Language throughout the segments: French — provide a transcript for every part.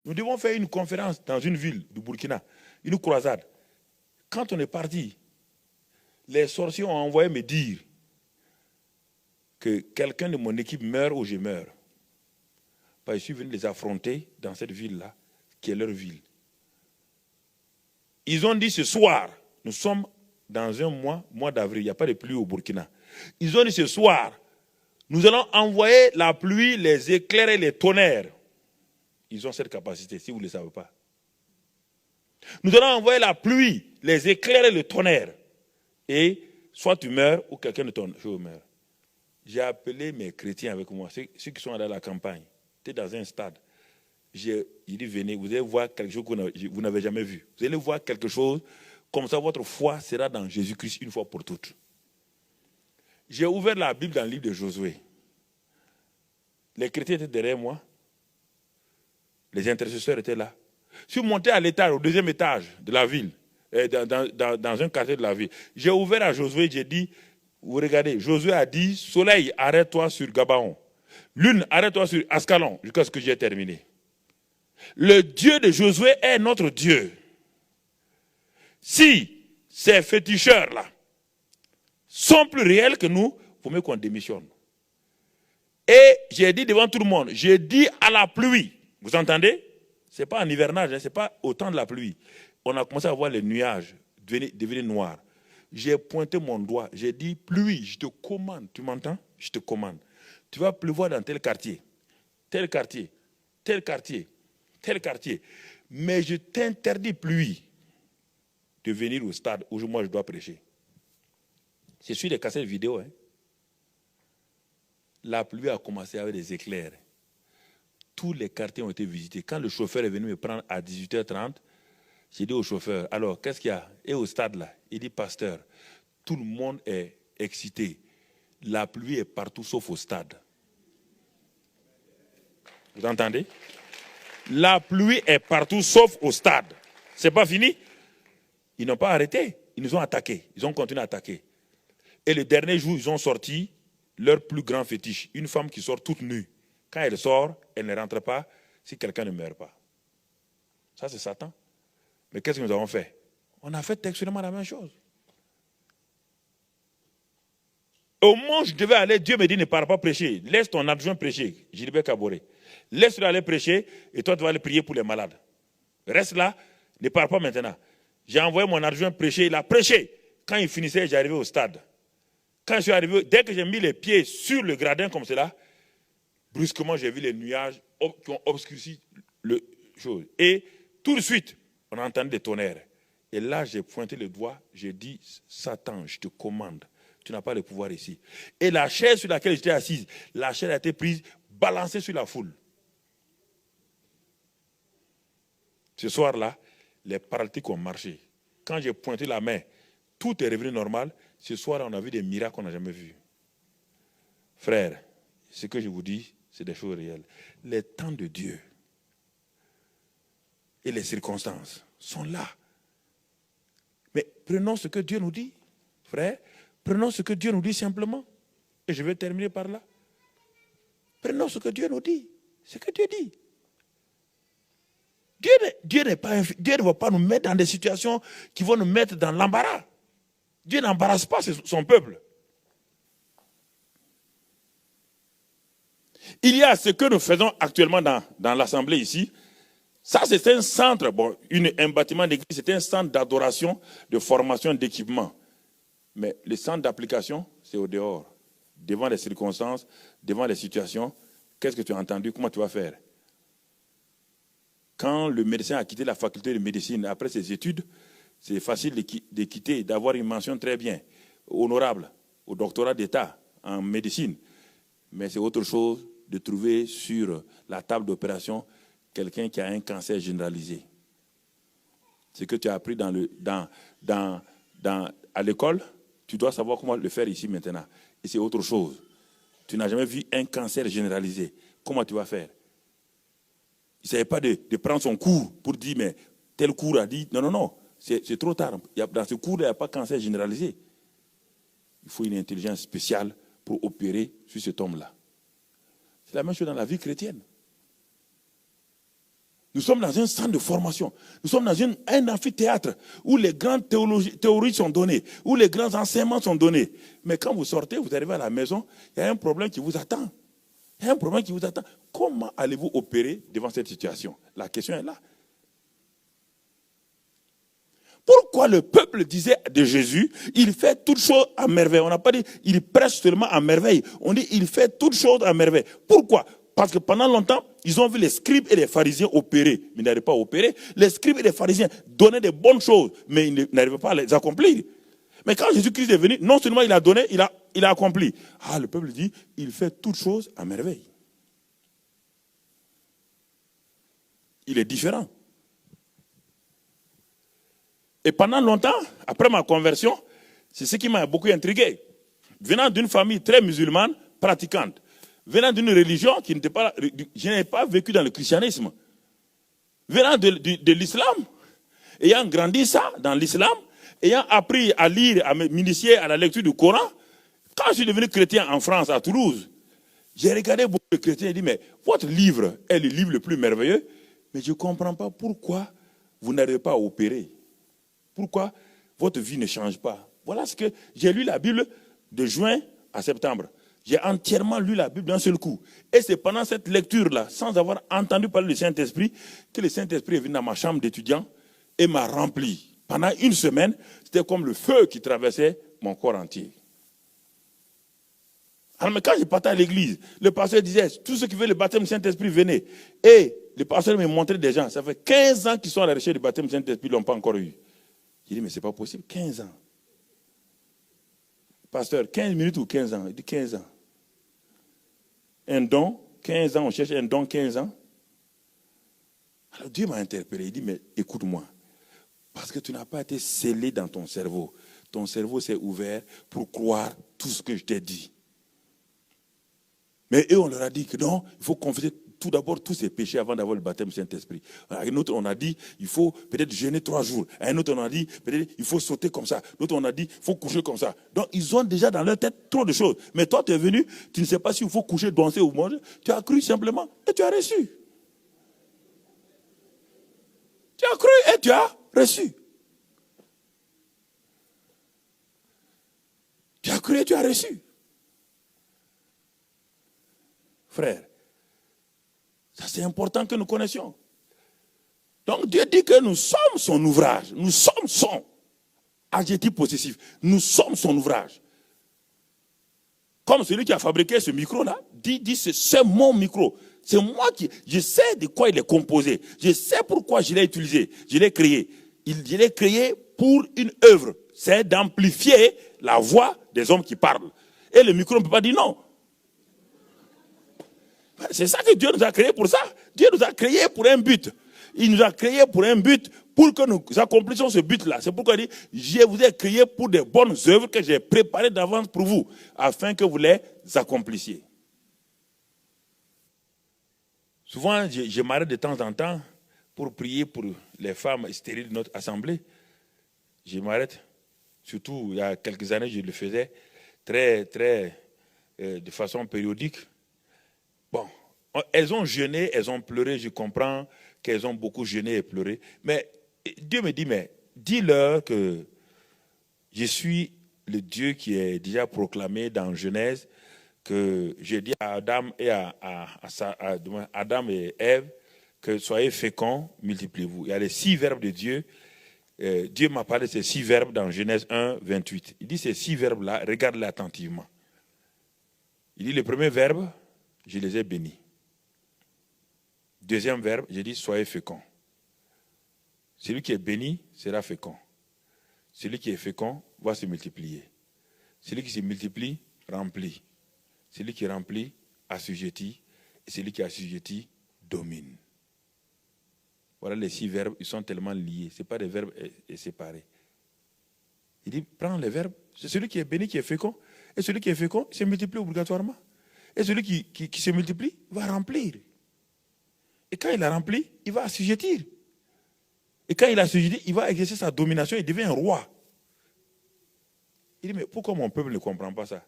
Nous devons faire une conférence dans une ville du Burkina, une croisade. Quand on est parti, les sorciers ont envoyé me dire que quelqu'un de mon équipe meurt ou je meurs. Parce que je suis venu les affronter dans cette ville-là, qui est leur ville. Ils ont dit ce soir, nous sommes dans un mois d'avril, il n'y a pas de pluie au Burkina. Ils ont dit ce soir, nous allons envoyer la pluie, les éclairs et les tonnerres. Ils ont cette capacité, si vous ne le savez pas. Nous allons envoyer la pluie, les éclairs et le tonnerre. Et soit tu meurs ou quelqu'un de ton feu meurt. J'ai appelé mes chrétiens avec moi, ceux qui sont allés à la campagne. Tu es dans un stade. Il dit, venez, vous allez voir quelque chose que vous n'avez jamais vu. Vous allez voir quelque chose, comme ça votre foi sera dans Jésus-Christ une fois pour toutes. J'ai ouvert la Bible dans le livre de Josué. Les chrétiens étaient derrière moi. Les intercesseurs étaient là. Je suis monté à l'étage, au deuxième étage de la ville, dans un quartier de la ville. J'ai ouvert à Josué, j'ai dit, vous regardez, Josué a dit, soleil, arrête-toi sur Gabaon. Lune, arrête-toi sur Ascalon, jusqu'à ce que j'ai terminé. Le Dieu de Josué est notre Dieu. Si ces féticheurs-là sont plus réels que nous, il faut mieux qu'on démissionne. Et j'ai dit devant tout le monde, j'ai dit à la pluie, vous entendez? Ce n'est pas en hivernage, ce n'est pas au temps de la pluie. On a commencé à voir les nuages devenir noirs. J'ai pointé mon doigt, j'ai dit, pluie, je te commande, tu m'entends? Je te commande. Tu vas pleuvoir dans tel quartier, tel quartier, tel quartier, tel quartier. Mais je t'interdis, pluie, de venir au stade où moi je dois prêcher. C'est sur les cassettes vidéo. Hein. La pluie a commencé avec des éclairs. Tous les quartiers ont été visités. Quand le chauffeur est venu me prendre à 18h30, j'ai dit au chauffeur, alors qu'est-ce qu'il y a? Et au stade là, il dit, pasteur, tout le monde est excité. La pluie est partout sauf au stade. Vous entendez? La pluie est partout sauf au stade. C'est pas fini? Ils n'ont pas arrêté. Ils nous ont attaqués. Ils ont continué à attaquer. Et le dernier jour, ils ont sorti leur plus grand fétiche. Une femme qui sort toute nue. Quand elle sort, elle ne rentre pas si quelqu'un ne meurt pas. Ça, c'est Satan. Mais qu'est-ce que nous avons fait? On a fait textuellement la même chose. Au moment où je devais aller, Dieu me dit, ne pars pas prêcher. Laisse ton adjoint prêcher. Gilbert Kaboré. Laisse-le aller prêcher et toi, tu vas aller prier pour les malades. Reste là, ne pars pas maintenant. J'ai envoyé mon adjoint prêcher, il a prêché. Quand il finissait, j'arrivais au stade. Quand je suis arrivé, dès que j'ai mis les pieds sur le gradin comme cela, brusquement, j'ai vu les nuages qui ont obscurci le chose. Et tout de suite, on a entendu des tonnerres. Et là, j'ai pointé le doigt, j'ai dit, Satan, je te commande, tu n'as pas le pouvoir ici. Et la chaise sur laquelle j'étais assise, la chaise a été prise, balancée sur la foule. Ce soir-là, les paralytiques ont marché. Quand j'ai pointé la main, tout est revenu normal. Ce soir, on a vu des miracles qu'on n'a jamais vus. Frères, ce que je vous dis, c'est des choses réelles. Les temps de Dieu et les circonstances sont là. Mais prenons ce que Dieu nous dit, frère. Prenons ce que Dieu nous dit simplement. Et je vais terminer par là. Prenons ce que Dieu nous dit. Ce que Dieu dit. Dieu ne va pas nous mettre dans des situations qui vont nous mettre dans l'embarras. Dieu n'embarrasse pas son peuple. Il y a ce que nous faisons actuellement dans l'assemblée ici. Ça, c'est un centre, un bâtiment d'église, c'est un centre d'adoration, de formation, d'équipement. Mais le centre d'application, c'est au dehors. Devant les circonstances, devant les situations, qu'est-ce que tu as entendu? Comment tu vas faire? Quand le médecin a quitté la faculté de médecine après ses études, c'est facile de quitter, d'avoir une mention très bien, honorable, au doctorat d'État en médecine. Mais c'est autre chose de trouver sur la table d'opération quelqu'un qui a un cancer généralisé. Ce que tu as appris à l'école, tu dois savoir comment le faire ici maintenant. Et c'est autre chose. Tu n'as jamais vu un cancer généralisé. Comment tu vas faire? Il ne savait pas de prendre son cours pour dire, mais tel cours a dit, non, c'est trop tard. Dans ce cours, il n'y a pas de cancer généralisé. Il faut une intelligence spéciale pour opérer sur cet homme-là. C'est la même chose dans la vie chrétienne. Nous sommes dans un centre de formation. Nous sommes dans un amphithéâtre où les grandes théories sont données, où les grands enseignements sont donnés. Mais quand vous sortez, vous arrivez à la maison, il y a un problème qui vous attend. Il y a un problème qui vous attend. Comment allez-vous opérer devant cette situation? La question est là. Pourquoi le peuple disait de Jésus, il fait toutes choses à merveille? On n'a pas dit, il prêche seulement à merveille. On dit, il fait toutes choses à merveille. Pourquoi? Parce que pendant longtemps, ils ont vu les scribes et les pharisiens opérer, mais ils n'arrivaient pas à opérer. Les scribes et les pharisiens donnaient des bonnes choses, mais ils n'arrivaient pas à les accomplir. Mais quand Jésus-Christ est venu, non seulement il a donné, il a accompli. Ah, le peuple dit, il fait toutes choses à merveille. Il est différent. Et pendant longtemps, après ma conversion, c'est ce qui m'a beaucoup intrigué. Venant d'une famille très musulmane, pratiquante, venant d'une religion qui n'était pas... Je n'ai pas vécu dans le christianisme. Venant de l'islam, ayant grandi ça dans l'islam, ayant appris à lire, à m'initier à la lecture du Coran, quand je suis devenu chrétien en France, à Toulouse, j'ai regardé beaucoup de chrétiens et dit, mais votre livre est le livre le plus merveilleux, mais je ne comprends pas pourquoi vous n'arrivez pas à opérer. Pourquoi votre vie ne change pas? Voilà ce que j'ai lu la Bible de juin à septembre. J'ai entièrement lu la Bible d'un seul coup. Et c'est pendant cette lecture-là, sans avoir entendu parler du Saint-Esprit, que le Saint-Esprit est venu dans ma chambre d'étudiant et m'a rempli. Pendant une semaine, c'était comme le feu qui traversait mon corps entier. Alors, mais quand je partais à l'église, le pasteur disait, tous ceux qui veulent le baptême du Saint-Esprit, venez. Et le pasteur me montrait des gens, ça fait 15 ans qu'ils sont à la recherche du baptême du Saint-Esprit, ils ne l'ont pas encore eu. J'ai dit, mais ce n'est pas possible, 15 ans. Pasteur, 15 minutes ou 15 ans? Il dit 15 ans. Un don, 15 ans, on cherche un don, 15 ans. Alors Dieu m'a interpellé, il dit, mais écoute-moi, parce que tu n'as pas été scellé dans ton cerveau. Ton cerveau s'est ouvert pour croire tout ce que je t'ai dit. Mais eux, on leur a dit que non, il faut confesser tout d'abord tous ses péchés avant d'avoir le baptême du Saint-Esprit. À un autre, on a dit, il faut peut-être jeûner 3 jours. À un autre, on a dit, peut-être il faut sauter comme ça. L'autre, on a dit, il faut coucher comme ça. Donc, ils ont déjà dans leur tête trop de choses. Mais toi, tu es venu, tu ne sais pas s'il faut coucher, danser ou manger. Tu as cru simplement et tu as reçu. Tu as cru et tu as reçu. Tu as cru et tu as reçu. Frère, ça c'est important que nous connaissions. Donc Dieu dit que nous sommes son ouvrage. Nous sommes son adjectif possessif. Nous sommes son ouvrage. Comme celui qui a fabriqué ce micro-là, dit c'est mon micro. C'est moi qui... Je sais de quoi il est composé. Je sais pourquoi je l'ai utilisé. Je l'ai créé. Je l'ai créé pour une œuvre. C'est d'amplifier la voix des hommes qui parlent. Et le micro ne peut pas dire non. C'est ça que Dieu nous a créé pour ça. Dieu nous a créé pour un but. Il nous a créé pour un but, pour que nous accomplissions ce but-là. C'est pourquoi il dit, je vous ai créé pour des bonnes œuvres que j'ai préparées d'avance pour vous, afin que vous les accomplissiez. Souvent, je m'arrête de temps en temps pour prier pour les femmes stériles de notre assemblée. Je m'arrête, surtout il y a quelques années, je le faisais de façon périodique. Bon, elles ont jeûné, elles ont pleuré, je comprends qu'elles ont beaucoup jeûné et pleuré. Mais Dieu me dit, mais dis-leur que je suis le Dieu qui est déjà proclamé dans Genèse, que j'ai dit à Adam et Adam et Ève que soyez féconds, multipliez-vous. Il y a les 6 verbes de Dieu. Dieu m'a parlé de ces 6 verbes dans Genèse 1, 28. Il dit ces 6 verbes-là, regarde-les attentivement. Il dit le premier verbe, je les ai bénis. Deuxième verbe, j'ai dit soyez féconds. Celui qui est béni sera fécond. Celui qui est fécond va se multiplier. Celui qui se multiplie, remplit. Celui qui remplit, assujettit. Et celui qui assujettit, domine. Voilà les 6 verbes, ils sont tellement liés. Ce n'est pas des verbes séparés. Il dit, prends les verbes. C'est celui qui est béni qui est fécond. Et celui qui est fécond se multiplie obligatoirement. Et celui qui se multiplie va remplir. Et quand il a rempli, il va assujettir. Et quand il a assujetti, il va exercer sa domination, il devient un roi. Il dit, mais pourquoi mon peuple ne comprend pas ça?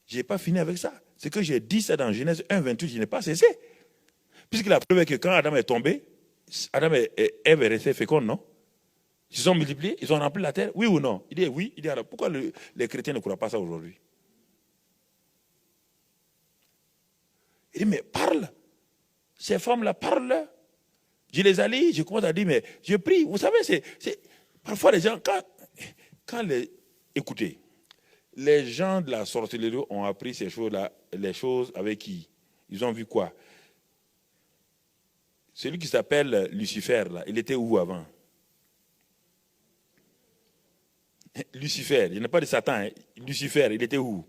Je n'ai pas fini avec ça. C'est que j'ai dit ça dans Genèse 1, 28, je n'ai pas cessé. Puisque la preuve est que quand Adam est tombé, Adam et Ève est resté féconds, non? Ils se sont multipliés, ils ont rempli la terre, oui ou non? Il dit oui, il dit alors pourquoi les chrétiens ne croient pas ça aujourd'hui? Il dit mais parle, ces femmes-là parlent. Je les allie, je commence à dire mais je prie. Vous savez, parfois les gens, écoutez, les gens de la sorcellerie ont appris ces choses-là, les choses avec qui? Ils ont vu quoi? Celui qui s'appelle Lucifer, là, il était où avant? Lucifer, il n'y a pas de Satan. Hein. Lucifer, il était où?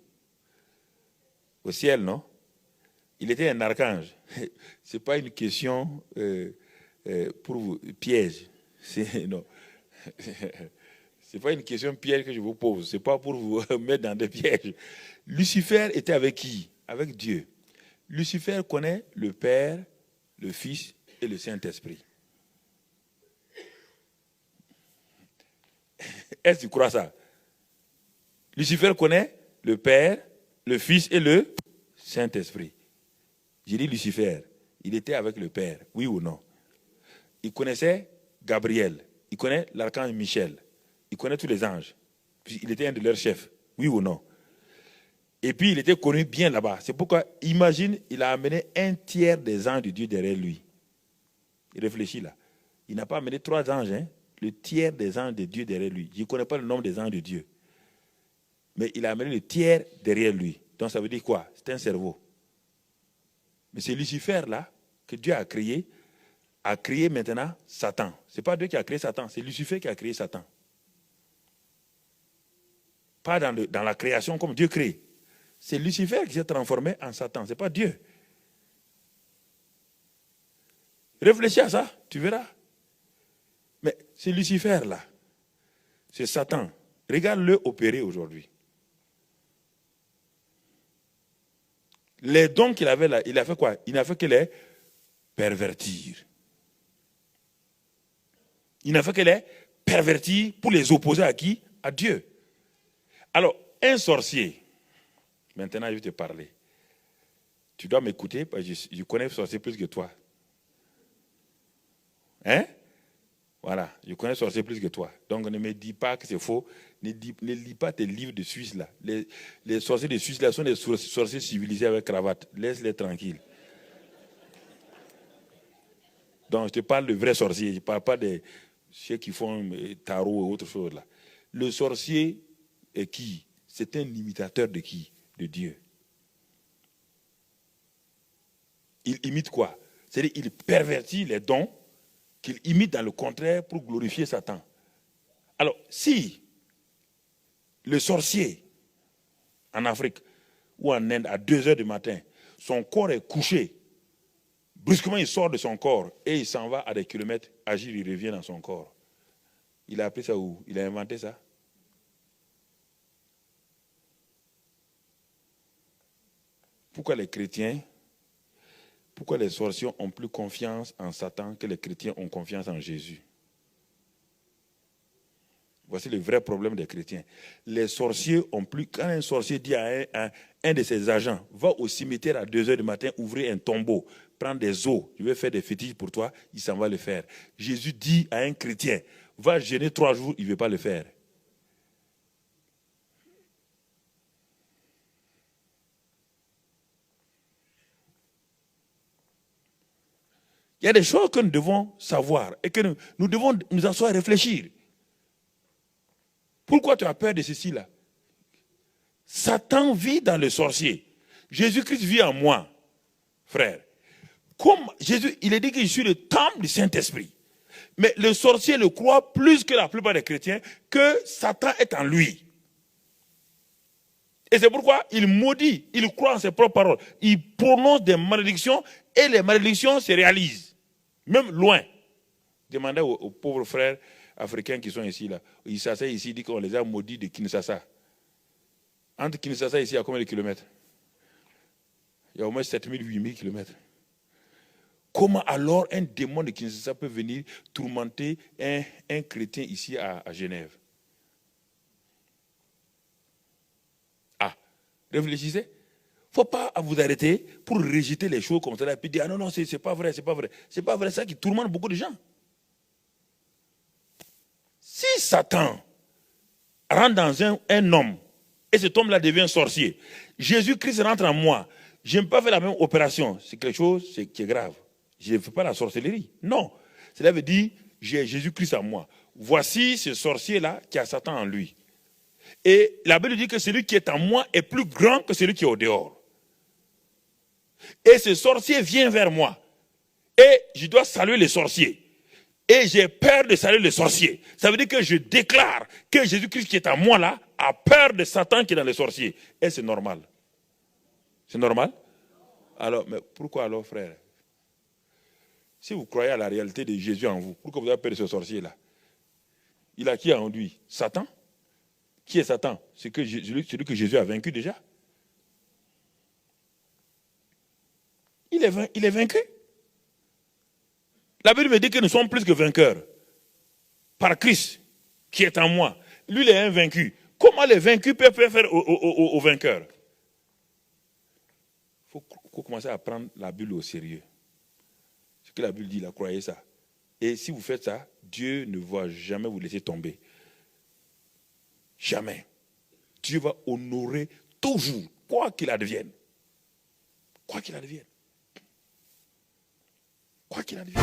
Au ciel, non? Il était un archange. Ce n'est pas une question pour vous, piège. Non. Ce n'est pas une question piège que je vous pose. Ce n'est pas pour vous mettre dans des pièges. Lucifer était avec qui? Avec Dieu. Lucifer connaît le Père, le Fils et le Saint-Esprit. Est-ce que tu crois ça? Lucifer connaît le Père, le Fils et le Saint-Esprit. J'ai dit Lucifer, il était avec le Père, oui ou non? Il connaissait Gabriel, il connaît l'archange Michel, il connaît tous les anges. Puis il était un de leurs chefs, oui ou non? Et puis il était connu bien là-bas. C'est pourquoi, imagine, il a amené un tiers des anges de Dieu derrière lui. Il réfléchit là. Il n'a pas amené 3 anges, hein? Le tiers des anges de Dieu derrière lui. Je ne connais pas le nombre des anges de Dieu. Mais il a amené le tiers derrière lui. Donc ça veut dire quoi? C'est un cerveau. Mais c'est Lucifer là, que Dieu a créé maintenant Satan. Ce n'est pas Dieu qui a créé Satan, c'est Lucifer qui a créé Satan. Pas dans la création comme Dieu crée. C'est Lucifer qui s'est transformé en Satan, ce n'est pas Dieu. Réfléchis à ça, tu verras. Mais c'est Lucifer là. C'est Satan. Regarde-le opérer aujourd'hui. Les dons qu'il avait là, il a fait quoi? Il n'a fait que les pervertir. Il n'a fait que les pervertir pour les opposer à qui? À Dieu. Alors, un sorcier, maintenant je vais te parler. Tu dois m'écouter parce que je connais le sorcier plus que toi. Hein? Voilà, je connais le sorcier plus que toi. Donc ne me dis pas que c'est faux. Ne lis pas tes livres de Suisse là. Les sorciers de Suisse là sont des sorciers civilisés avec cravate. Laisse-les tranquilles. Donc je te parle de vrais sorciers. Je ne parle pas de ceux qui font tarot et autre chose là. Le sorcier est qui? C'est un imitateur de qui? De Dieu. Il imite quoi? C'est-à-dire qu'il pervertit les dons qu'il imite dans le contraire pour glorifier Satan. Alors, si le sorcier en Afrique ou en Inde à 2 heures du matin, son corps est couché, brusquement il sort de son corps et il s'en va à des kilomètres, agir, il revient dans son corps. Il a appris ça où? Il a inventé ça? Pourquoi les chrétiens, pourquoi les sorciers ont plus confiance en Satan que les chrétiens ont confiance en Jésus? Voici le vrai problème des chrétiens. Les sorciers ont plus... Quand un sorcier dit à un de ses agents, va au cimetière à 2 heures du matin, ouvrir un tombeau, prendre des os, je vais faire des fétiches pour toi, il s'en va le faire. Jésus dit à un chrétien, va jeûner 3 jours, il ne veut pas le faire. Il y a des choses que nous devons savoir et que nous devons nous asseoir et réfléchir. Pourquoi tu as peur de ceci là? Satan vit dans le sorcier. Jésus-Christ vit en moi, frère. Comme Jésus, il est dit que je suis le temple du Saint-Esprit. Mais le sorcier le croit plus que la plupart des chrétiens que Satan est en lui. Et c'est pourquoi il maudit, il croit en ses propres paroles. Il prononce des malédictions et les malédictions se réalisent. Même loin. Demandez aux pauvres frères africains qui sont ici, là. Ils s'asseyent ici, ils disent qu'on les a maudits de Kinshasa. Entre Kinshasa et ici, il y a combien de kilomètres? Il y a au moins 7000, 8000 kilomètres. Comment alors un démon de Kinshasa peut venir tourmenter un chrétien ici à Genève? Ah, réfléchissez. faut pas vous arrêter pour rejeter les choses comme ça et puis dire ah non, non, c'est pas vrai, c'est pas vrai. C'est pas vrai, c'est ça qui tourmente beaucoup de gens. Si Satan rentre dans un homme et cet homme-là devient sorcier, Jésus-Christ rentre en moi, je ne peux pas faire la même opération. C'est quelque chose qui est grave. Je ne fais pas la sorcellerie. Non. Cela veut dire j'ai Jésus-Christ en moi. Voici ce sorcier-là qui a Satan en lui. Et la Bible dit que celui qui est en moi est plus grand que celui qui est au dehors. Et ce sorcier vient vers moi. Et je dois saluer les sorciers. Et j'ai peur de saluer les sorciers. Ça veut dire que je déclare que Jésus-Christ qui est en moi là a peur de Satan qui est dans les sorciers. Et c'est normal. C'est normal? Alors, mais pourquoi alors, frère? Si vous croyez à la réalité de Jésus en vous, pourquoi vous avez peur de ce sorcier-là? Il a qui en lui? Satan? Qui est Satan? C'est celui que Jésus a vaincu déjà. Il est vaincu. La Bible me dit que nous sommes plus que vainqueurs. Par Christ, qui est en moi. Lui, il est invaincu. Comment les vaincus peuvent faire aux vainqueurs? Il faut commencer à prendre la Bible au sérieux. Ce que la Bible dit, là, croyez ça. Et si vous faites ça, Dieu ne va jamais vous laisser tomber. Jamais. Dieu va honorer toujours, quoi qu'il advienne. Quoi qu'il advienne. Quoi qu'il advienne.